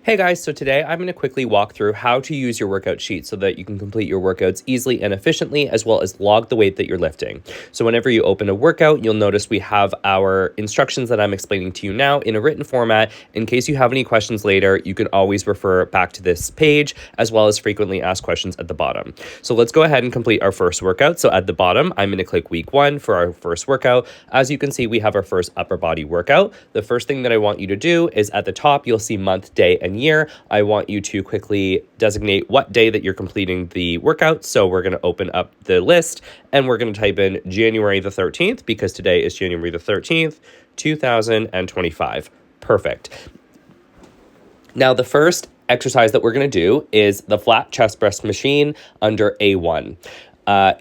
Hey guys, so today I'm going to quickly walk through how to use your workout sheet so that you can complete your workouts easily and efficiently, as well as log the weight that you're lifting. So whenever you open a workout, you'll notice we have our instructions that I'm explaining to you now in a written format. In case you have any questions later, you can always refer back to this page, as well as frequently asked questions at the bottom. So let's go ahead and complete our first workout. So at the bottom, I'm going to click week 1 for our first workout. As you can see, we have our first upper body workout. The first thing that I want you to do is at the top, you'll see month, day, and year. I want you to quickly designate what day that you're completing the workout. So we're going to open up the list and we're going to type in January the 13th because today is January the 13th, 2025. Perfect. Now, the first exercise that we're going to do is the flat chest press machine under A1.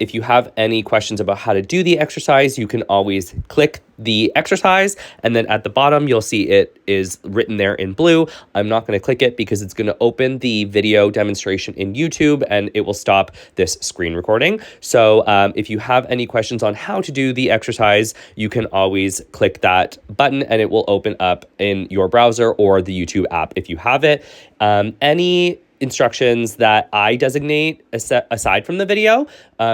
If you have any questions about how to do the exercise, you can always click the exercise, and then at the bottom, you'll see it is written there in blue. I'm not going to click it because it's going to open the video demonstration in YouTube, and it will stop this screen recording. So if you have any questions on how to do the exercise, you can always click that button, and it will open up in your browser or the YouTube app if you have it. Any instructions that I designate aside from the video,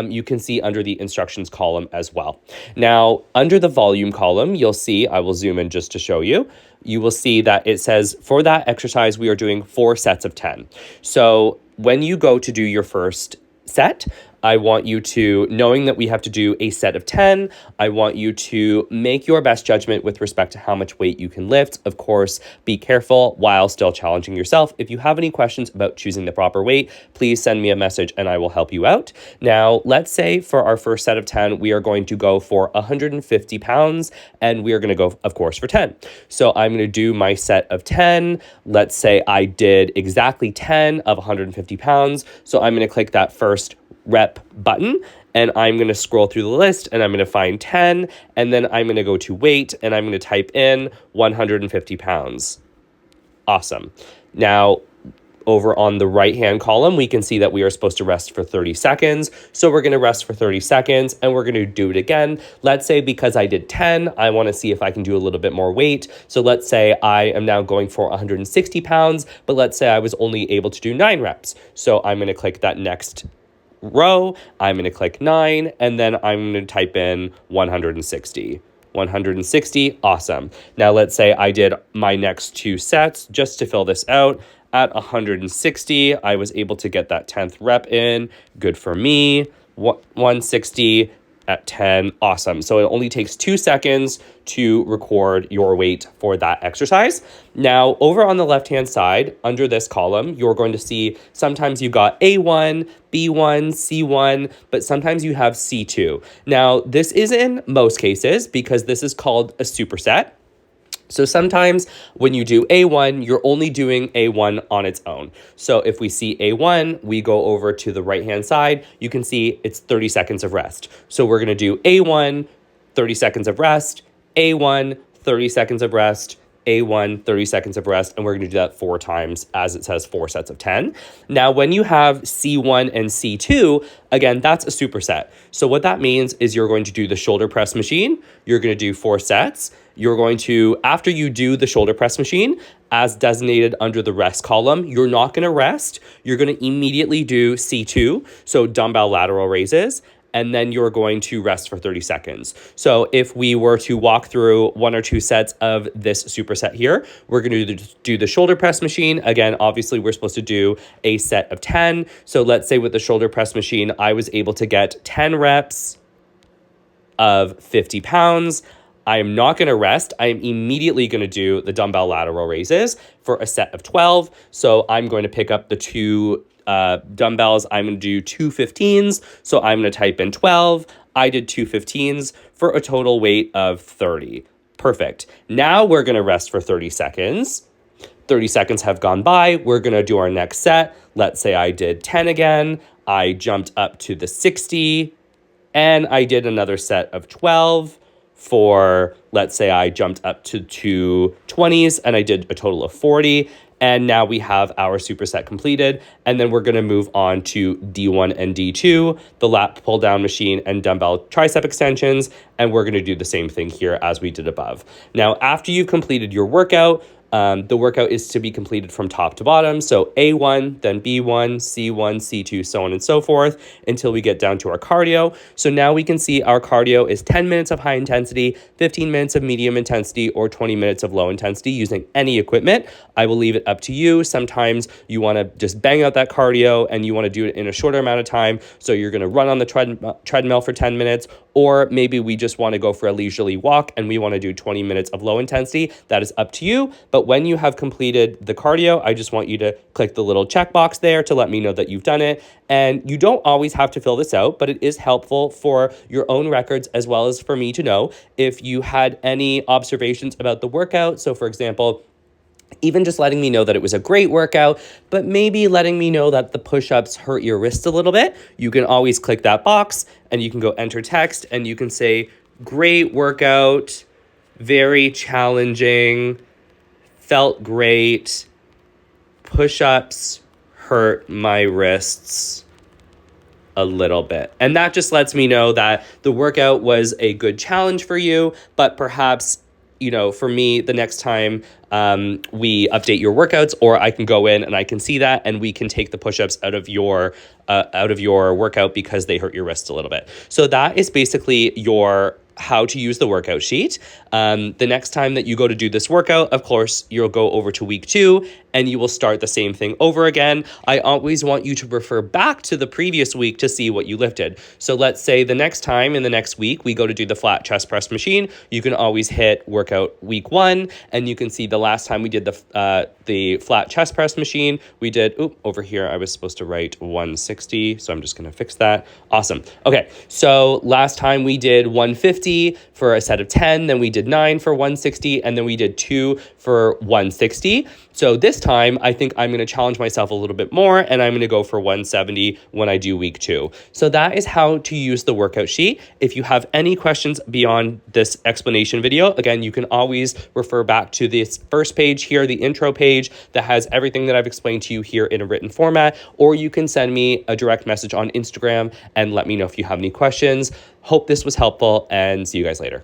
you can see under the instructions column as well. Now, under the volume column, you'll see, I will zoom in just to show you, you will see that it says for that exercise, we are doing 4 sets of 10. So when you go to do your first set, I want you to, knowing that we have to do a set of 10, I want you to make your best judgment with respect to how much weight you can lift. Of course, be careful while still challenging yourself. If you have any questions about choosing the proper weight, please send me a message and I will help you out. Now, let's say for our first set of 10, we are going to go for 150 pounds and we are going to go, of course, for 10. So I'm going to do my set of 10. Let's say I did exactly 10 of 150 pounds. So I'm going to click that first rep button and I'm going to scroll through the list and I'm going to find 10 and then I'm going to go to weight and I'm going to type in 150 pounds. Awesome. Now, over on the right-hand column, we can see that we are supposed to rest for 30 seconds. So we're going to rest for 30 seconds and we're going to do it again. Let's say because I did 10, I want to see if I can do a little bit more weight. So let's say I am now going for 160 pounds, but let's say I was only able to do 9 reps. So I'm going to click that next row, I'm going to click 9, and then I'm going to type in 160. 160, awesome. Now let's say I did my next 2 sets just to fill this out. At 160, I was able to get that 10th rep in. Good for me. 160 at 10, awesome. So it only takes 2 seconds to record your weight for that exercise. Now, over on the left-hand side, under this column, you're going to see sometimes you got A1, B1, C1, but sometimes you have C2. Now, this is in most cases because this is called a superset. So sometimes when you do A1, you're only doing A1 on its own. So if we see A1, we go over to the right-hand side, you can see it's 30 seconds of rest. So we're going to do A1, 30 seconds of rest, A1, 30 seconds of rest, A1, 30 seconds of rest, and we're going to do that 4 times as it says 4 sets of 10. Now, when you have C1 and C2, again, that's a superset. So what that means is you're going to do the shoulder press machine. You're going to do 4 sets. You're going to, after you do the shoulder press machine, as designated under the rest column, you're not going to rest. You're going to immediately do C2, so dumbbell lateral raises, and then you're going to rest for 30 seconds. So if we were to walk through 1 or 2 sets of this superset here, we're going to do the shoulder press machine. Again, obviously, we're supposed to do a set of 10. So let's say with the shoulder press machine, I was able to get 10 reps of 50 pounds. I am not going to rest. I am immediately going to do the dumbbell lateral raises for a set of 12. So I'm going to pick up the 2 dumbbells. I'm going to do 2 15s. So I'm going to type in 12. I did 2 15s for a total weight of 30. Perfect. Now we're going to rest for 30 seconds. 30 seconds have gone by. We're going to do our next set. Let's say I did 10 again. I jumped up to the 60 and I did another set of 12. For, let's say I jumped up to 2 20s and I did a total of 40. And now we have our superset completed. And then we're going to move on to D1 and D2, the lat pull down machine and dumbbell tricep extensions. And we're going to do the same thing here as we did above. Now, after you've completed your workout, The workout is to be completed from top to bottom. So A1, then B1, C1, C2, so on and so forth until we get down to our cardio. So now we can see our cardio is 10 minutes of high intensity, 15 minutes of medium intensity, or 20 minutes of low intensity using any equipment. I will leave it up to you. Sometimes you want to just bang out that cardio and you want to do it in a shorter amount of time. So you're going to run on the treadmill for 10 minutes, or maybe we just want to go for a leisurely walk and we want to do 20 minutes of low intensity. That is up to you. But when you have completed the cardio, I just want you to click the little checkbox there to let me know that you've done it. And you don't always have to fill this out, but it is helpful for your own records as well as for me to know if you had any observations about the workout. So for example, even just letting me know that it was a great workout, but maybe letting me know that the push-ups hurt your wrist a little bit. You can always click that box and you can go enter text and you can say, great workout, very challenging, felt great, push-ups hurt my wrists a little bit. And that just lets me know that the workout was a good challenge for you, but perhaps, you know, for me, the next time we update your workouts, or I can go in and I can see that and we can take the push-ups out of your workout because they hurt your wrist a little bit. So that is basically your how to use the workout sheet. The next time that you go to do this workout, of course, you'll go over to week 2 and you will start the same thing over again. I always want you to refer back to the previous week to see what you lifted. So let's say the next time in the next week, we go to do the flat chest press machine. You can always hit workout week 1 and you can see the last time we did the flat chest press machine, we did, over here, I was supposed to write 160. So I'm just going to fix that. Awesome. Okay. So last time we did 150 for a set of 10, then we did 9 for 160, and then we did 2 for 160. So this time, I think I'm going to challenge myself a little bit more, and I'm going to go for 170 when I do week 2. So that is how to use the workout sheet. If you have any questions beyond this explanation video, again, you can always refer back to this first page here, the intro page that has everything that I've explained to you here in a written format, or you can send me a direct message on Instagram and let me know if you have any questions. Hope this was helpful, and see you guys later.